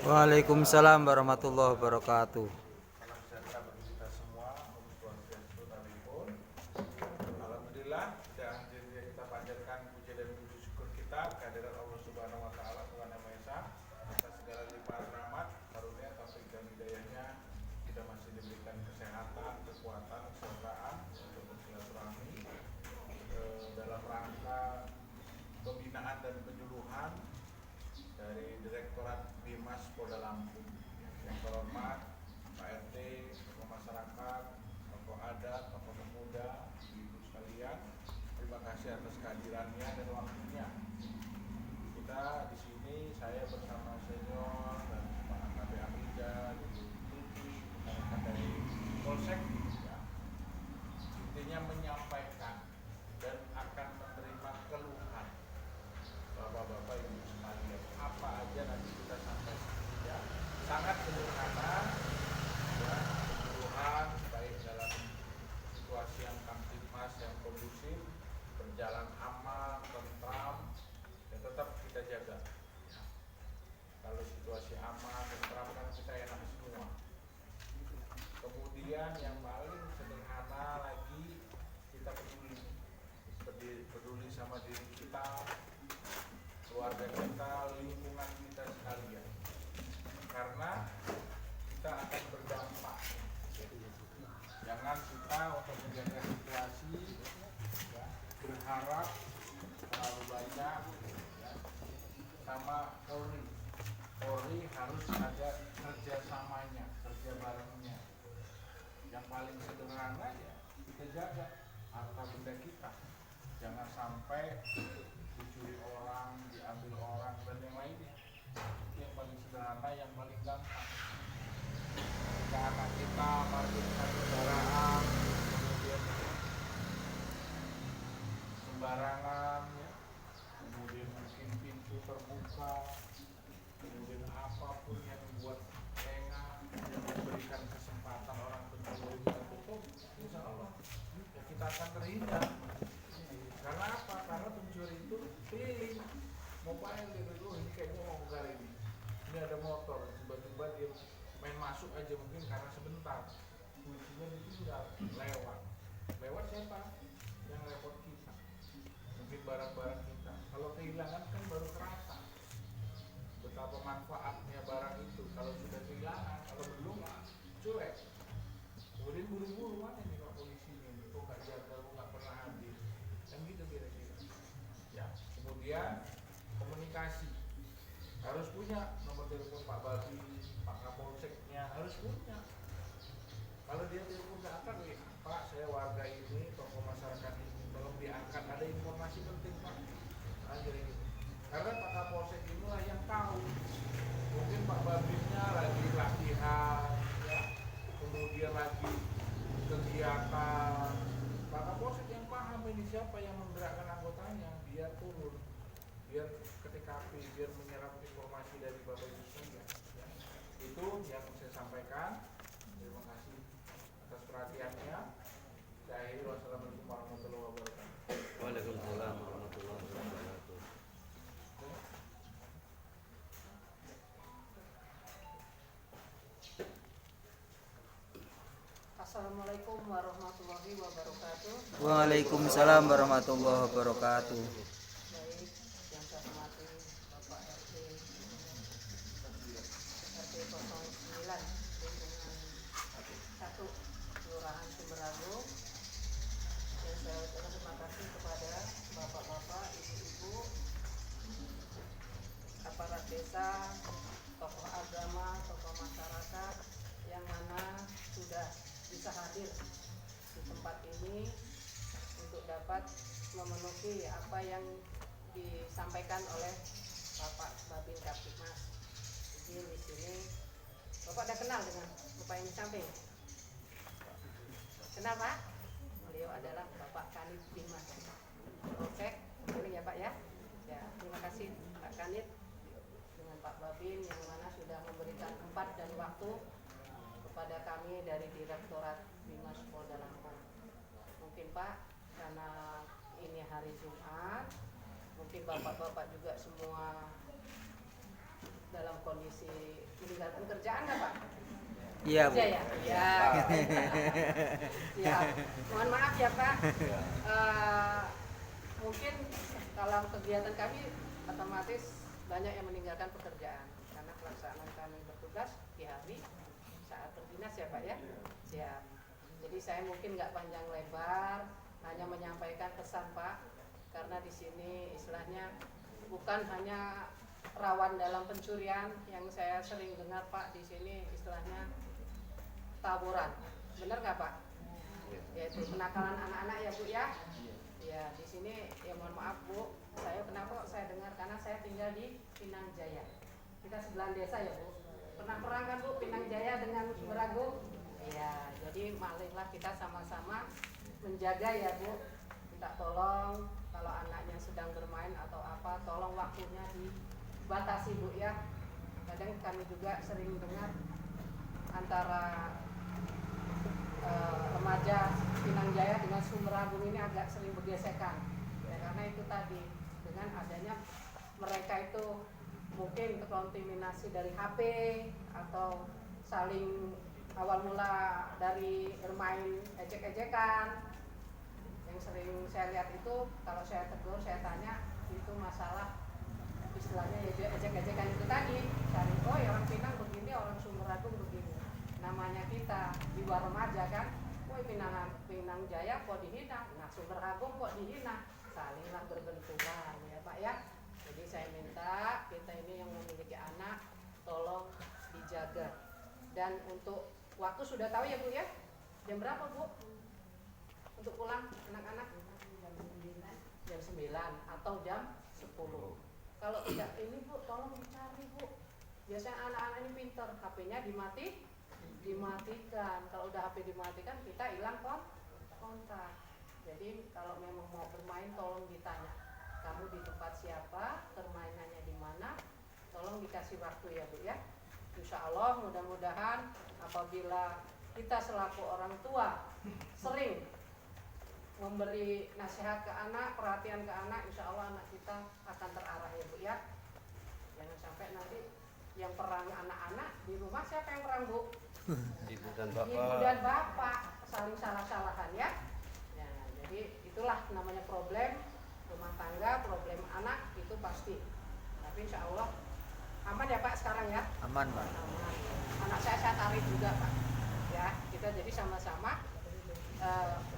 Waalaikumsalam warahmatullahi wabarakatuh. Salam sejahtera bagi kita semua. Om Swastiastu Tanipun. Alhamdulillah, dan kita panjatkan puji dan puji syukur kita kehadirat Allah Subhanahu Wa Taala Tuhan Yang Maha Esa atas segala limpahan rahmat, karunia, taufik dan hidayahnya. Kita masih diberikan kesehatan, kekuatan, kesertaan untuk bersilaturahmi dalam rangka pembinaan dan penyuluhan dari Direktorat Bimas Polda Lampung. Yang terhormat Pak RT, tokoh masyarakat, tokoh adat, tokoh pemuda, ibu sekalian, terima kasih atas kehadirannya dan waktunya. Kita di sini, saya bersama senior dan Pak AKP Amija, rekan dari Polsek, ya, intinya menyampaikan dan akan menerima keluhan bapak-bapak ibu sekalian. Apa aja nanti kita sampaikan, ya, sangat sederhana, ya, keluhan baik dalam situasi yang kamtipmas yang kondusif, berjalan aman, tentram, ya tetap kita jaga. Ya. Kalau situasi aman, tentram kan kita enak semua. Kemudian yang paling sederhana lagi, kita peduli sama diri kita, keluarga kita, lingkungan kita sekalian, karena kita akan berdampak. Jangan kita untuk menjaga situasi, ya, berharap terlalu banyak, ya, sama Polri. Polri harus ada kerjasamanya, kerja barengnya. Yang paling sederhana, ya, kita jaga harta benda kita, jangan sampai dicuri orang, diambil orang, dan yang lainnya. Yang paling sederhana, yang paling gampang. Jika anak kita parkirkan kendaraan, kemudian sembarangan, ya, kemudian mungkin pintu terbuka, kemudian apapun yang membuat lengah, yang memberikan kesempatan orang pencuri kita tutup, insya Allah ya kita akan terhindar. Karena apa? Karena pencuri itu feeling mobile gitu, ini kayaknya mau buka ini ada motor, tiba-tiba dia main masuk aja, mungkin karena sebentar kuncinya ditinggal, lewat siapa? Yang repot kita, mungkin barang-barang kita. Kalau kehilangan kan baru terasa betapa manfaatnya barang itu. Kalau sudah kehilangan, kalau belum cuek, kemudian buru-buru mana nih Pak polisinya, kok nggak jaga, kok nggak pernah hadir, kan gitu kira-kira. Ya, kemudian komunikasi, harus punya nomor telepon Pak Babi, Pak Kapolseknya, harus punya. Kalau dia telepon ke angkat, Pak saya warga ini, tokoh masyarakat ini, tolong diangkat, ada informasi penting Pak. Nah, gitu. Karena Pak Kapolsek inilah yang tahu. Mungkin Pak Babinnya lagi latihan, ya, kemudian lagi kegiatan. Pak Kapolsek yang paham ini siapa yang menggerakkan anggotanya, biar turun, biar ke TKP, biar menyerap informasi dari Bapak Ibu sekalian. Ya. Itu yang saya sampaikan. Terima kasih atas perhatiannya. Saya akhiri, wassalamualaikum warahmatullahi wabarakatuh. Waalaikumsalam warahmatullahi wabarakatuh. Assalamualaikum warahmatullahi wabarakatuh. Waalaikumsalam warahmatullahi wabarakatuh. Baik, yang saya hormati Bapak RT 09 lingkungan 1 Kelurahan Sumberago. Yang saya ucapkan terima kasih kepada bapak-bapak, ibu-ibu, aparat desa, tokoh agama, tokoh masyarakat yang mana sudah bisa hadir di tempat ini untuk dapat memenuhi apa yang disampaikan oleh Bapak Babin Kaptipmas. Jadi di sini Bapak udah kenal dengan Bapak yang di samping? Kenal Pak? Beliau adalah Bapak Kanit Bimas Polsek, ini ya Pak ya. Ya, terima kasih Pak Kanit dengan Pak Babin yang mana sudah memberikan tempat dan waktu kepada kami dari Direktorat Bimas Polda Lampung. Mungkin Pak, karena ini hari Jumat, mungkin bapak-bapak juga semua dalam kondisi meninggalkan kerjaan nggak Pak? Iya, Bu. Kerja ya? Ya. Ya. Mohon maaf ya Pak. Mungkin kalau kegiatan kami otomatis banyak yang meninggalkan pekerjaan karena pelaksanaan kami bertugas di hari saat berdinas ya Pak ya. Siap. Jadi saya mungkin nggak panjang lebar, hanya menyampaikan pesan Pak, karena di sini istilahnya bukan hanya rawan dalam pencurian yang saya sering dengar Pak di sini istilahnya tawuran, benar nggak Pak? Yaitu kenakalan anak-anak ya Bu ya. Ya di sini ya mohon maaf Bu, saya kenapa kok saya dengar karena saya tinggal di Pinang Jaya. Kita sebelahan desa ya Bu. Pernah perang kan Bu Pinang Jaya dengan Sumeragung? Iya, jadi marilah kita sama-sama menjaga ya Bu. Minta tolong kalau anaknya sedang bermain atau apa, tolong waktunya dibatasi Bu ya. Kadang kami juga sering dengar antara remaja Pinang Jaya dengan Sumeragung ini agak sering bergesekan ya, karena itu tadi dengan adanya mereka itu mungkin terkontaminasi dari HP atau saling awal mula dari bermain ejek-ejekan. Yang sering saya lihat itu kalau saya tegur, saya tanya itu masalah istilahnya ya ejek-ejekan itu tadi, cari oh ya orang Pinang begini, orang Sumeragung begini. Namanya kita di luar remaja kan, woi Pinang Jaya kok dihina, nah Sumeragung kok dihina, salinglah berbenturan ya Pak ya. Jadi saya minta kita ini yang memiliki anak tolong dijaga. Dan untuk waktu sudah tahu ya Bu ya, jam berapa Bu untuk pulang anak-anak? Jam 9 atau jam 10. Kalau tidak ini Bu tolong dicari Bu, biasanya anak-anak ini pinter, HP-nya dimatikan. Kalau udah HP dimatikan kita hilang kontak. Jadi kalau memang mau bermain tolong ditanya, kamu di tempat siapa, permainannya di mana, tolong dikasih waktu ya Bu ya. Insya Allah mudah-mudahan apabila kita selaku orang tua sering memberi nasihat ke anak, perhatian ke anak, insya Allah anak kita akan terarah ya Bu ya. Jangan sampai nanti yang perang anak-anak di rumah siapa yang perang Bu? Ibu dan Bapak. Ibu dan Bapak saling salah-salahan ya. Ya, jadi itulah namanya problem rumah tangga, problem anak itu pasti. Tapi insya Allah aman ya Pak sekarang ya. Aman, Pak. Aman. Anak saya tarik juga Pak. Ya, kita jadi sama-sama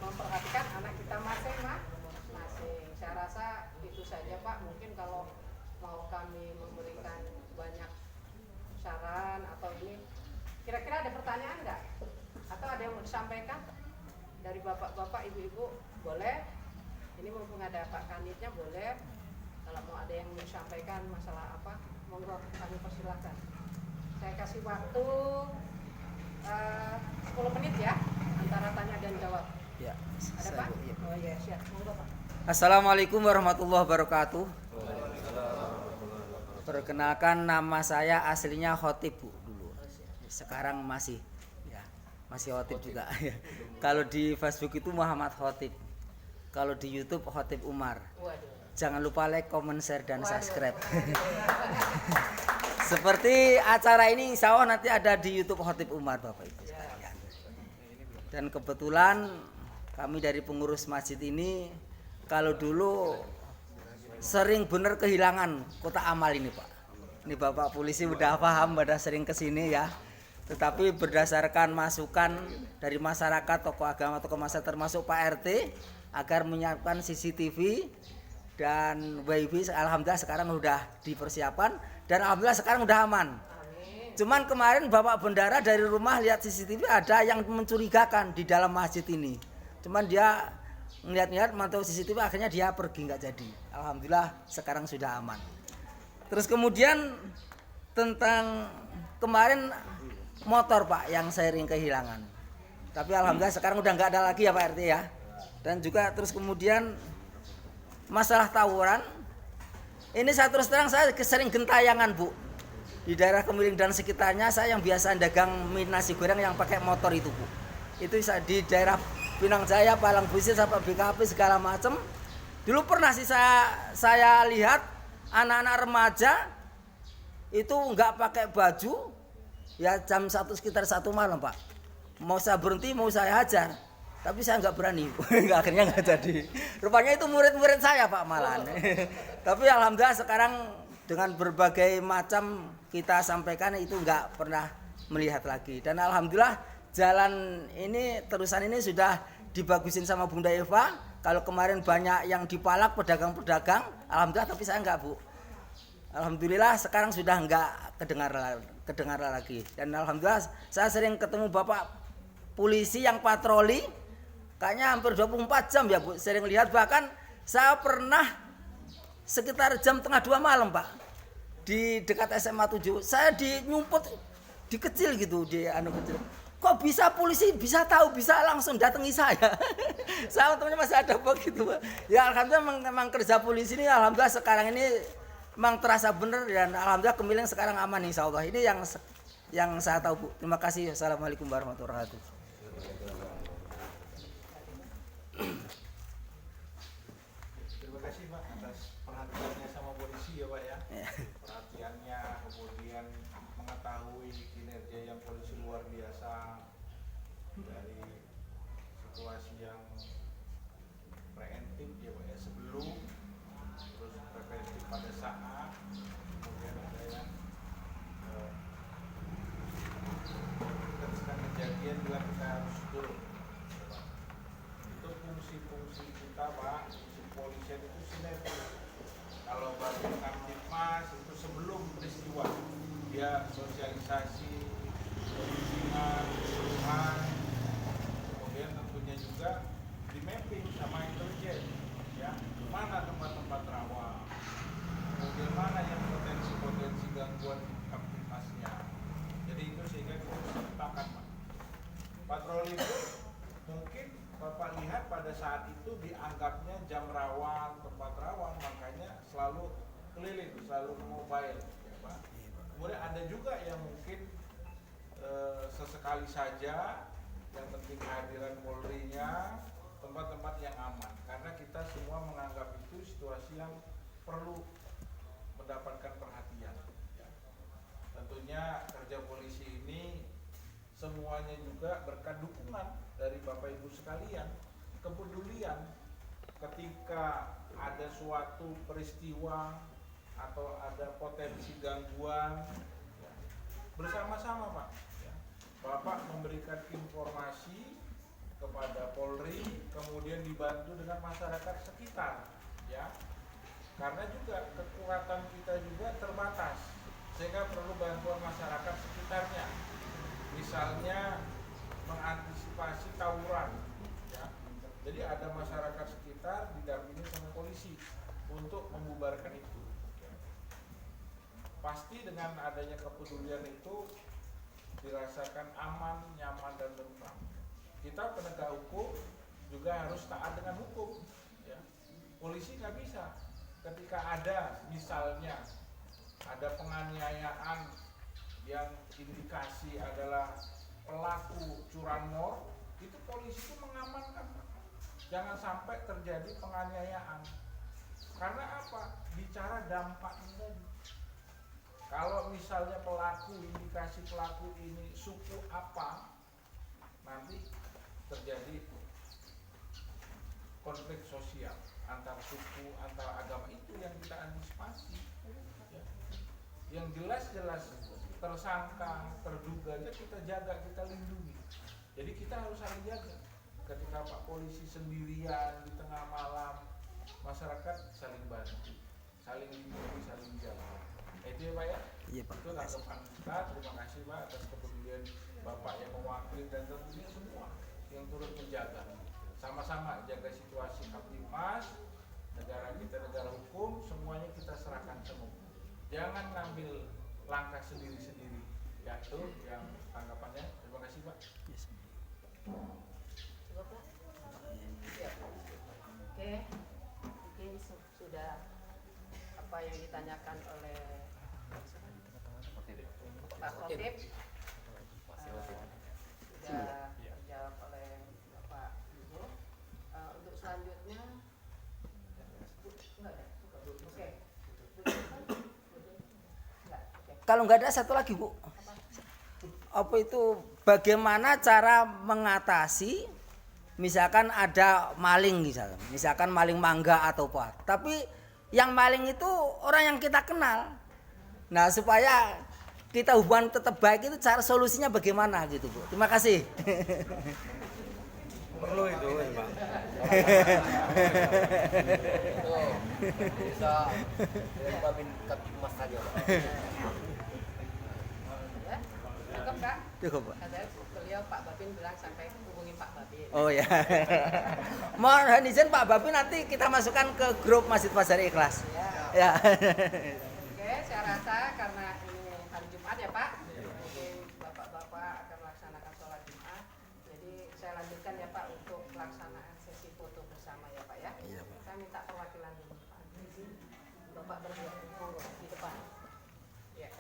memperhatikan anak kita masing-masing. Saya rasa itu saja Pak. Mungkin kalau mau kami memberikan banyak saran atau ini, kira-kira ada pertanyaan nggak? Atau ada yang mau disampaikan dari bapak-bapak, ibu-ibu? Boleh. Ini mumpung ada Pak Kanitnya boleh. Kalau mau ada yang mau disampaikan masalah apa, monggo kami persilahkan. Saya kasih waktu 10 menit ya antara tanya dan jawab. Ya. Ada Pak? Oh iya siap. Monggo Pak. Assalamualaikum warahmatullahi wabarakatuh. Perkenalkan nama saya aslinya Khotib Bu dulu. Sekarang masih Khotib juga. Kalau di Facebook itu Muhammad Khotib. Kalau di YouTube Khotib Umar. Waduh. Jangan lupa like, comment, share dan subscribe. Seperti acara ini insya Allah nanti ada di YouTube Khotib Umar Bapak Ibu sekalian. Dan kebetulan kami dari pengurus masjid ini kalau dulu sering bener kehilangan kotak amal ini Pak. Ini Bapak polisi udah paham, udah sering kesini ya. Tetapi berdasarkan masukan dari masyarakat, tokoh agama, tokoh masyarakat termasuk Pak RT agar menyiapkan CCTV dan WiFi, alhamdulillah sekarang sudah dipersiapkan dan alhamdulillah sekarang udah aman. Cuman kemarin Bapak Bendara dari rumah lihat CCTV ada yang mencurigakan di dalam masjid ini. Cuman dia ngeliat-ngeliat mantau CCTV akhirnya dia pergi nggak jadi. Alhamdulillah sekarang sudah aman. Terus kemudian tentang kemarin motor Pak yang sering kehilangan. Tapi alhamdulillah sekarang udah nggak ada lagi ya Pak RT ya. Dan juga terus kemudian masalah tawuran. Ini saya terus terang saya sering gentayangan Bu. Di daerah Kemiling dan sekitarnya saya yang biasa dagang mie nasi goreng yang pakai motor itu Bu. Itu di daerah Pinang Jaya, Palang Busir sampai BKP segala macam. Dulu pernah sih saya lihat anak-anak remaja itu nggak pakai baju, ya jam 1 sekitar 1 malam Pak. Mau saya berhenti, mau saya hajar, tapi saya nggak berani. Akhirnya nggak jadi. Rupanya itu murid-murid saya Pak malahan. Tapi alhamdulillah sekarang dengan berbagai macam kita sampaikan itu nggak pernah melihat lagi. Dan alhamdulillah jalan ini terusan ini sudah dibagusin sama Bunda Eva. Kalau kemarin banyak yang dipalak pedagang-pedagang, alhamdulillah, tapi saya enggak Bu. Alhamdulillah sekarang sudah enggak kedengar lagi. Dan alhamdulillah saya sering ketemu Bapak polisi yang patroli, kayaknya hampir 24 jam ya Bu. Sering lihat, bahkan saya pernah sekitar jam tengah 2 malam Pak, di dekat SMA 7, saya nyumput di kecil gitu, di kecil. Kok bisa polisi bisa tahu, bisa langsung datangi saya. Saya untungnya masih ada begitu. Ya alhamdulillah memang kerja polisi ini alhamdulillah sekarang ini memang terasa benar, dan alhamdulillah Kemiling sekarang aman insyaallah. Ini yang saya tahu Bu. Terima kasih. Assalamualaikum warahmatullahi wabarakatuh. Terima kasih Pak atas perhatiannya sama polisi ya Pak ya. Perhatiannya, kemudian mengetahui kinerja yang polisi luar biasa dari situasi yang preemptif ya Pak ya, sebelum, terus preventif pada saat, kemudian ada yang ketika kejadian juga kita harus turun ya Pak. Itu fungsi-fungsi kita Pak, fungsi polisian itu sinergi. Kalau bagian Kamtibmas itu sebelum peristiwa dia sosialisasi, penyuluhan, kemudian tentunya juga di mapping sama intelijen, ya mana tempat-tempat rawan, kemudian mana yang potensi-potensi gangguan Kamtibmasnya. Jadi itu sehingga kita bisa petakan Pak. Patroli itu mungkin Bapak lihat pada saat itu dianggapnya jam rawan, tempat rawan, makanya selalu keliling, selalu mobile ya Pak. Kemudian ada juga yang mungkin sesekali saja, yang penting kehadiran Polri-nya, tempat-tempat yang aman, karena kita semua menganggap itu situasi yang perlu mendapatkan perhatian ya. Tentunya kerja polisi ini semuanya juga berkat dukungan dari Bapak Ibu sekalian, kepedulian ketika ada suatu peristiwa atau ada potensi gangguan ya, bersama-sama Pak ya. Bapak memberikan informasi kepada Polri, kemudian dibantu dengan masyarakat sekitar ya, karena juga kekuatan kita juga terbatas sehingga perlu bantuan masyarakat sekitarnya, misalnya mengantisipasi tawuran ya. Jadi ada masyarakat sekitar didampingi sama polisi untuk membubarkan itu ya. Pasti dengan adanya kepedulian itu dirasakan aman, nyaman, dan tentram. Kita penegak hukum juga harus taat dengan hukum ya. Polisi nggak bisa ketika ada misalnya ada penganiayaan yang indikasi adalah pelaku curanmor, itu polisi itu mengamankan, jangan sampai terjadi penganiayaan. Karena apa? Bicara dampaknya tadi. Kalau misalnya pelaku, indikasi pelaku ini suku apa, nanti terjadi konflik sosial antar suku, antar agama, itu yang kita antisipasi ya. Yang jelas-jelas tersangka, terduga, kita jaga, kita lindungi. Jadi kita harus saling jaga. Ketika Pak Polisi sendirian di tengah malam, masyarakat saling bantu, saling lindungi, saling jaga. Itu ya Pak ya? Iya Pak. Itu tanggapan kita. Terima kasih Pak atas kepedulian Bapak yang mewakili dan tentunya semua yang turut menjaga. Sama-sama jaga situasi Kamtibmas, negara kita negara hukum, semuanya kita serahkan semua. Jangan ngambil langkah sendiri-sendiri. Ya itu yang tanggapannya. Terima kasih Pak. Bapak? Ya. Oke, mungkin sudah apa yang ditanyakan oleh Pak Khotib sudah dijawab oleh Bapak Ibu. Untuk selanjutnya enggak ya? Oke. Enggak, oke. kalau nggak ada satu lagi Bu, apa itu bagaimana cara mengatasi misalkan ada maling misalkan maling mangga atau apa, tapi yang maling itu orang yang kita kenal. Nah supaya kita hubungan tetap baik itu cara solusinya bagaimana gitu Bu. Terima kasih. Perlu itu Pak. Bisa dipamin kaki emas saja Pak. Ya, cukup Kak. Cukup Pak. Katanya beliau Pak Babin bilang sampai hubungi Pak Babin. Oh ya. Mohon izin Pak Babin nanti kita masukkan ke grup Masjid Pasar Ikhlas. Ya. Oke, saya rasa karena ini hari Jumat ya Pak, mungkin Bapak-Bapak akan melaksanakan sholat Jumat. Jadi saya lanjutkan ya Pak untuk pelaksanaan sesi foto bersama ya Pak ya. Iya, Pak. Saya minta perwakilan dulu Pak. Bapak berdua